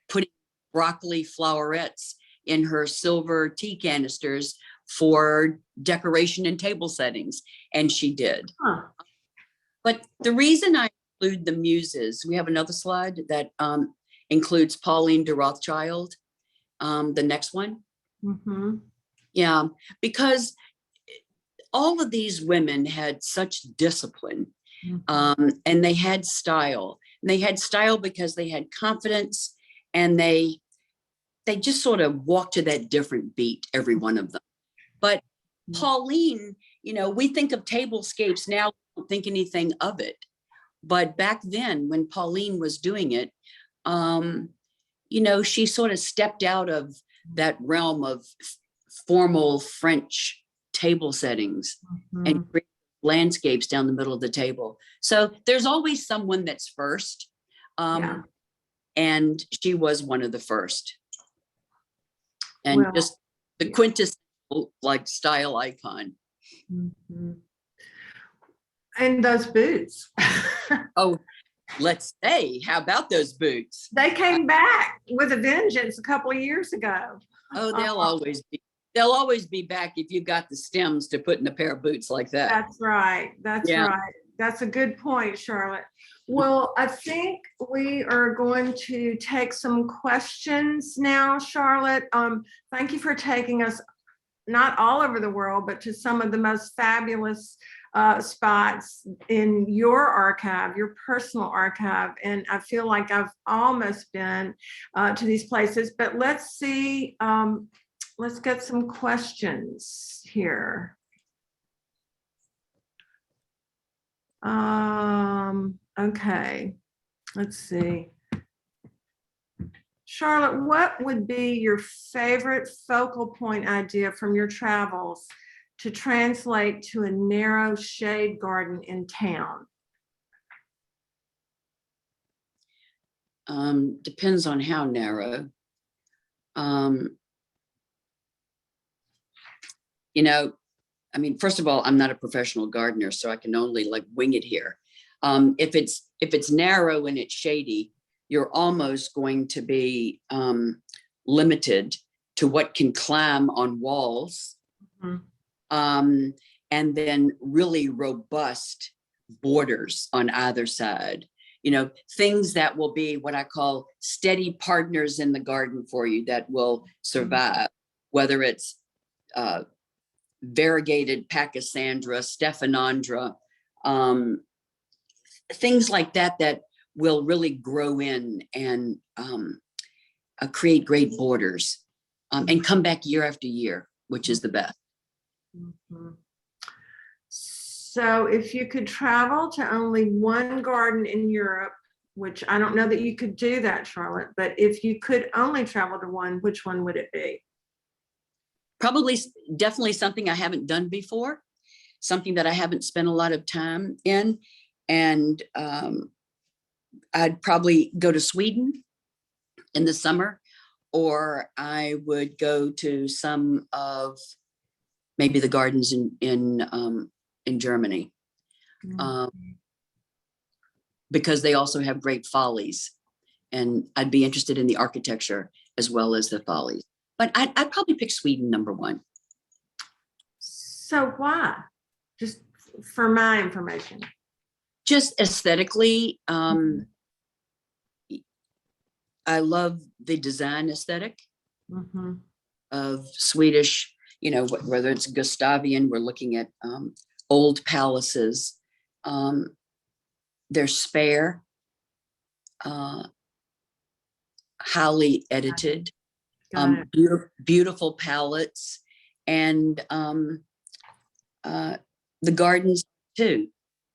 putting broccoli flowerets in her silver tea canisters for decoration and table settings, and she did. But the reason I include the muses, we have another slide that includes Pauline de Rothschild, the next one. Yeah, because all of these women had such discipline, and they had style. And they had style because they had confidence, and they they just sort of walk to that different beat, every one of them. But Pauline, you know, we think of tablescapes now, we don't think anything of it. But back then, when Pauline was doing it, you know, she sort of stepped out of that realm of formal French table settings and created landscapes down the middle of the table. So there's always someone that's first. And she was one of the first. And Well, just the quintessential like style icon. And those boots. Oh, let's say, how about those boots? They came back with a vengeance a couple of years ago. Oh, they'll always be back if you've got the stems to put in a pair of boots like that. That's right. That's right. That's a good point, Charlotte. Well, I think we are going to take some questions now, Charlotte. Thank you for taking us not all over the world, but to some of the most fabulous spots in your archive, your personal archive. And I feel like I've almost been to these places, but let's see, let's get some questions here. Okay, let's see. Charlotte, what would be your favorite focal point idea from your travels to translate to a narrow shade garden in town? Depends on how narrow. You know, I mean, first of all, I'm not a professional gardener, so I can only like wing it here. If it's narrow and it's shady, you're almost going to be limited to what can climb on walls. And then really robust borders on either side. You know, things that will be what I call steady partners in the garden for you that will survive, whether it's variegated Pachysandra, Stephanandra, things like that that will really grow in and create great borders and come back year after year, which is the best. So if you could travel to only one garden in Europe, which I don't know that you could do that, Charlotte, but if you could only travel to one, which one would it be? Probably, definitely something I haven't done before, something that I haven't spent a lot of time in. And I'd probably go to Sweden in the summer, or I would go to some of maybe the gardens in Germany, because they also have great follies, and I'd be interested in the architecture as well as the follies. But I'd probably pick Sweden number one. So why? Just for my information. Just aesthetically, I love the design aesthetic of Swedish, you know, whether it's Gustavian, we're looking at old palaces. They're spare, highly edited, beautiful palettes, and the gardens too.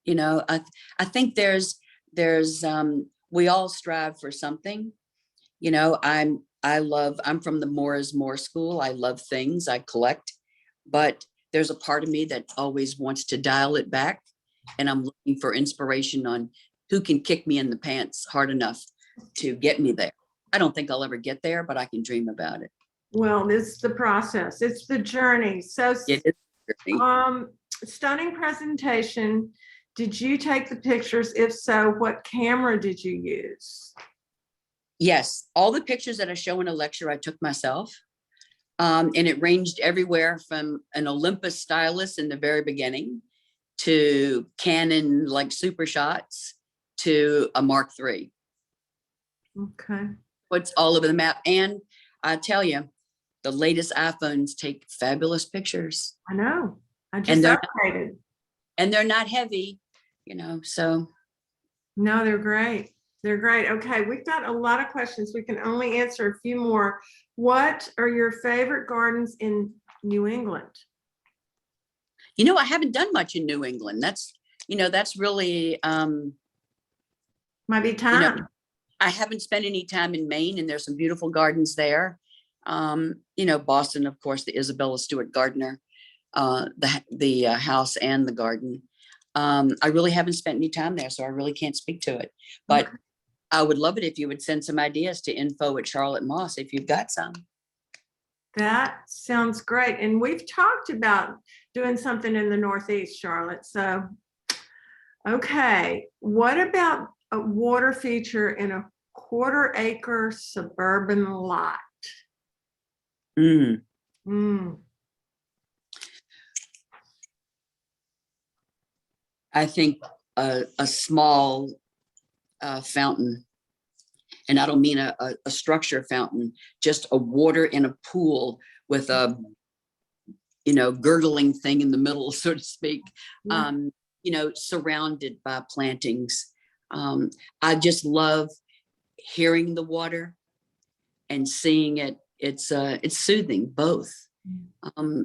You know, I think there's we all strive for something. You know, I'm from the more is more school. I love things, I collect, but there's a part of me that always wants to dial it back, and I'm looking for inspiration on who can kick me in the pants hard enough to get me there. I don't think I'll ever get there, but I can dream about it. Well, it's the process. It's the journey. So, stunning presentation. Did you take the pictures? If so, what camera did you use? Yes, all the pictures that I show in a lecture, I took myself. And it ranged everywhere from an Olympus stylus in the very beginning to Canon like super shots to a Mark III. Okay. What's all over the map. And I tell you, the latest iPhones take fabulous pictures. I know. I just upgraded. And they're not heavy, you know, so. No, they're great. They're great. Okay, we've got a lot of questions. We can only answer a few more. What are your favorite gardens in New England? You know, I haven't done much in New England. That's really, Might be you know, time. I haven't spent any time in Maine, and there's some beautiful gardens there. Boston, of course, the Isabella Stewart Gardner, the house and the garden. I really haven't spent any time there, so I really can't speak to it. But Okay. I would love it if you would send some ideas to info@Charlotte Moss if you've got some. That sounds great. And we've talked about doing something in the Northeast, Charlotte. So, okay. What about a water feature in a quarter-acre suburban lot? Mm. Mm. I think a small fountain, and I don't mean a structure fountain, just a water in a pool with a, gurgling thing in the middle, so to speak, Yeah. surrounded by plantings. I just love hearing the water and seeing it. It's soothing, both.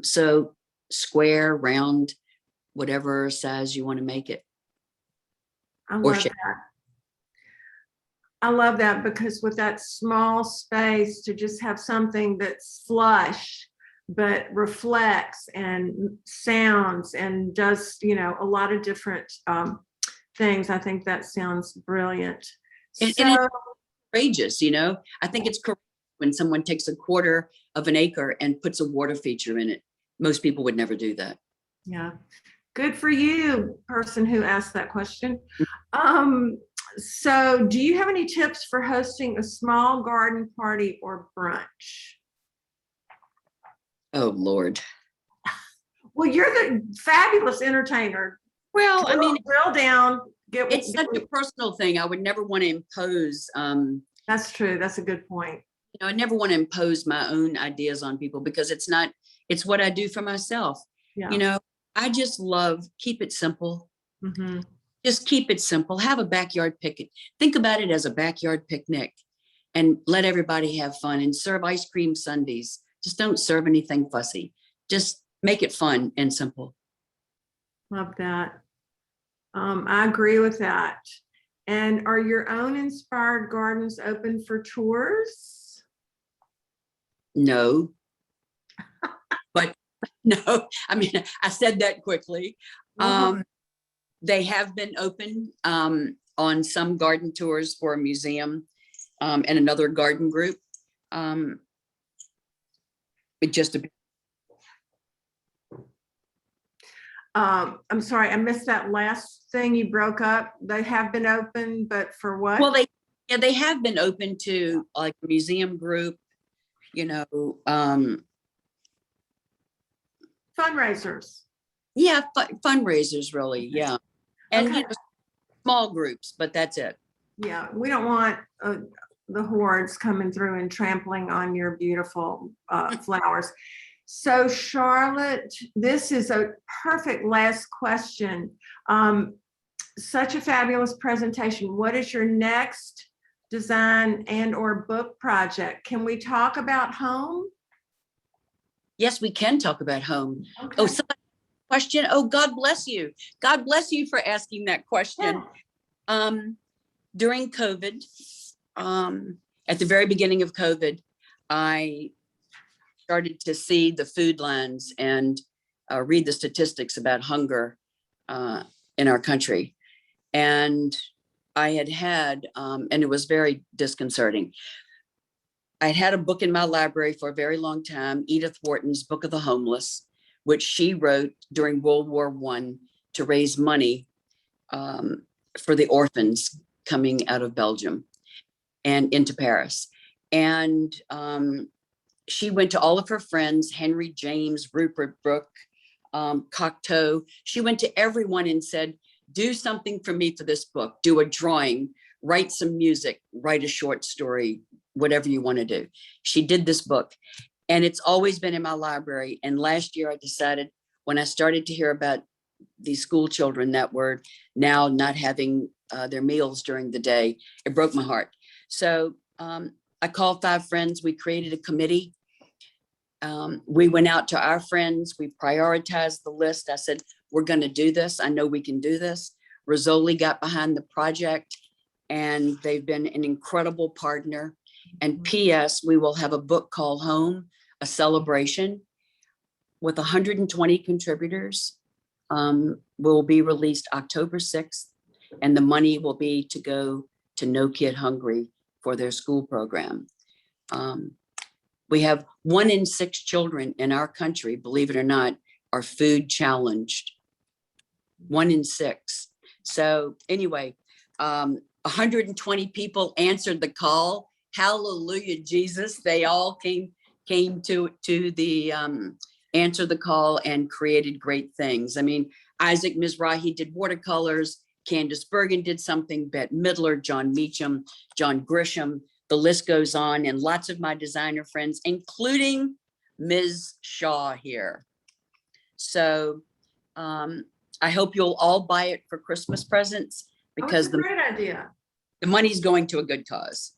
So square, round, whatever size you want to make it. I Or love shape. that. I love that because with that small space to just have something that's flush, but reflects and sounds and does, a lot of different things. I think that sounds brilliant. And So, it's courageous, I think it's courageous when someone takes a quarter of an acre and puts a water feature in it. Most people would never do that. yeah, good for you, person who asked that question. So do you have any tips for hosting a small garden party or brunch? Oh, Lord. Well, you're the fabulous entertainer. Well, I mean, Drill down. it's such a personal thing. I would never want to impose, That's true. That's a good point. I never want to impose my own ideas on people, because it's what I do for myself. Yeah. I just love, keep it simple. Mm-hmm. Just keep it simple. Have a backyard picnic. Think about it as a backyard picnic, and let everybody have fun, and serve ice cream sundaes. Just don't serve anything fussy. Just make it fun and simple. Love that. I agree with that. And are your own inspired gardens open for tours? No, but no, I mean, I said that quickly. They have been open on some garden tours for a museum and another garden group. It just I'm sorry, I missed that last thing you broke up. They have been open, but for what? Well, they have been open to like a museum group, Fundraisers. Yeah, fundraisers, really. Yeah. And Okay. Small groups, but that's it. Yeah, we don't want the hordes coming through and trampling on your beautiful flowers. So Charlotte, this is a perfect last question. Such a fabulous presentation. What is your next design and or book project? Can we talk about home? Yes, we can talk about home. Okay. Oh, somebody question. Oh, God bless you. God bless you for asking that question. Yeah. During COVID, at the very beginning of COVID, I started to see the food lines and read the statistics about hunger in our country. And I had, and it was very disconcerting. I had a book in my library for a very long time, Edith Wharton's Book of the Homeless, which she wrote during World War I to raise money for the orphans coming out of Belgium and into Paris. And she went to all of her friends, Henry James, Rupert Brooke, Cocteau. She went to everyone and said, do something for me for this book, do a drawing, write some music, write a short story, whatever you want to do. She did this book, and it's always been in my library. And last year I decided, when I started to hear about these school children that were now not having their meals during the day. It broke my heart. So I called 5 friends. We created a committee. We went out to our friends. We prioritized the list. I said, we're going to do this. I know we can do this. Rizzoli got behind the project, and they've been an incredible partner. And P.S., we will have a book called Home, a celebration with 120 contributors. Will be released October 6th, and the money will be to go to No Kid Hungry for their school program. We have 1 in 6 children in our country, believe it or not, are food challenged. 1 in 6. So anyway, 120 people answered the call. Hallelujah, Jesus. They all came to the answer the call and created great things. I mean, Isaac Mizrahi did watercolors. Candace Bergen did something, Bette Midler, John Meacham, John Grisham. The list goes on, and lots of my designer friends, including Ms. Shaw here. So I hope you'll all buy it for Christmas presents, because a great idea. The money's going to a good cause.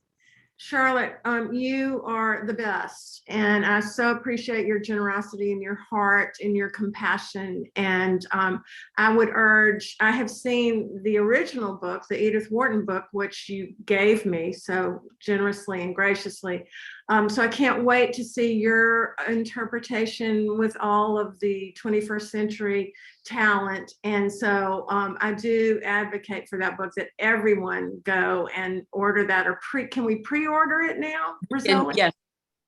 Charlotte, you are the best, and I so appreciate your generosity and your heart and your compassion. And I would urge, I have seen the original book, the Edith Wharton book, which you gave me so generously and graciously. So I can't wait to see your interpretation with all of the 21st century talent. And so I do advocate for that book, that everyone go and order that, or can we pre-order it now? Yes,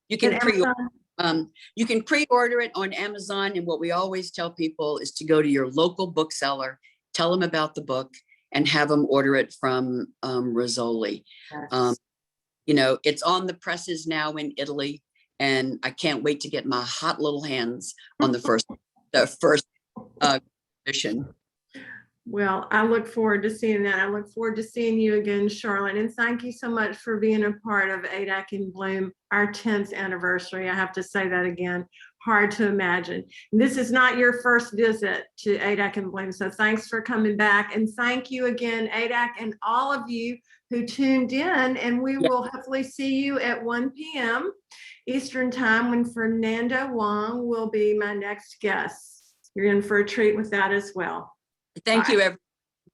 you can pre-order. You can pre-order it on Amazon. And what we always tell people is to go to your local bookseller, tell them about the book, and have them order it from Rizzoli. Yes. You know, it's on the presses now in Italy, and I can't wait to get my hot little hands on the first edition. Well, I look forward to seeing that. I look forward to seeing you again, Charlotte. And thank you so much for being a part of ADAC in Bloom, our 10th anniversary. I have to say that again. Hard to imagine. And this is not your first visit to ADAC in Bloom, so thanks for coming back. And thank you again, ADAC, and all of you who tuned in. And we will hopefully see you at 1 p.m. Eastern Time, when Fernando Wong will be my next guest. You're in for a treat with that as well. Thank you, everyone.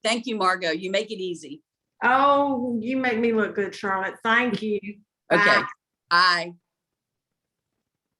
Thank you, Margot. You make it easy. Oh, you make me look good, Charlotte. Thank you. Okay. Bye.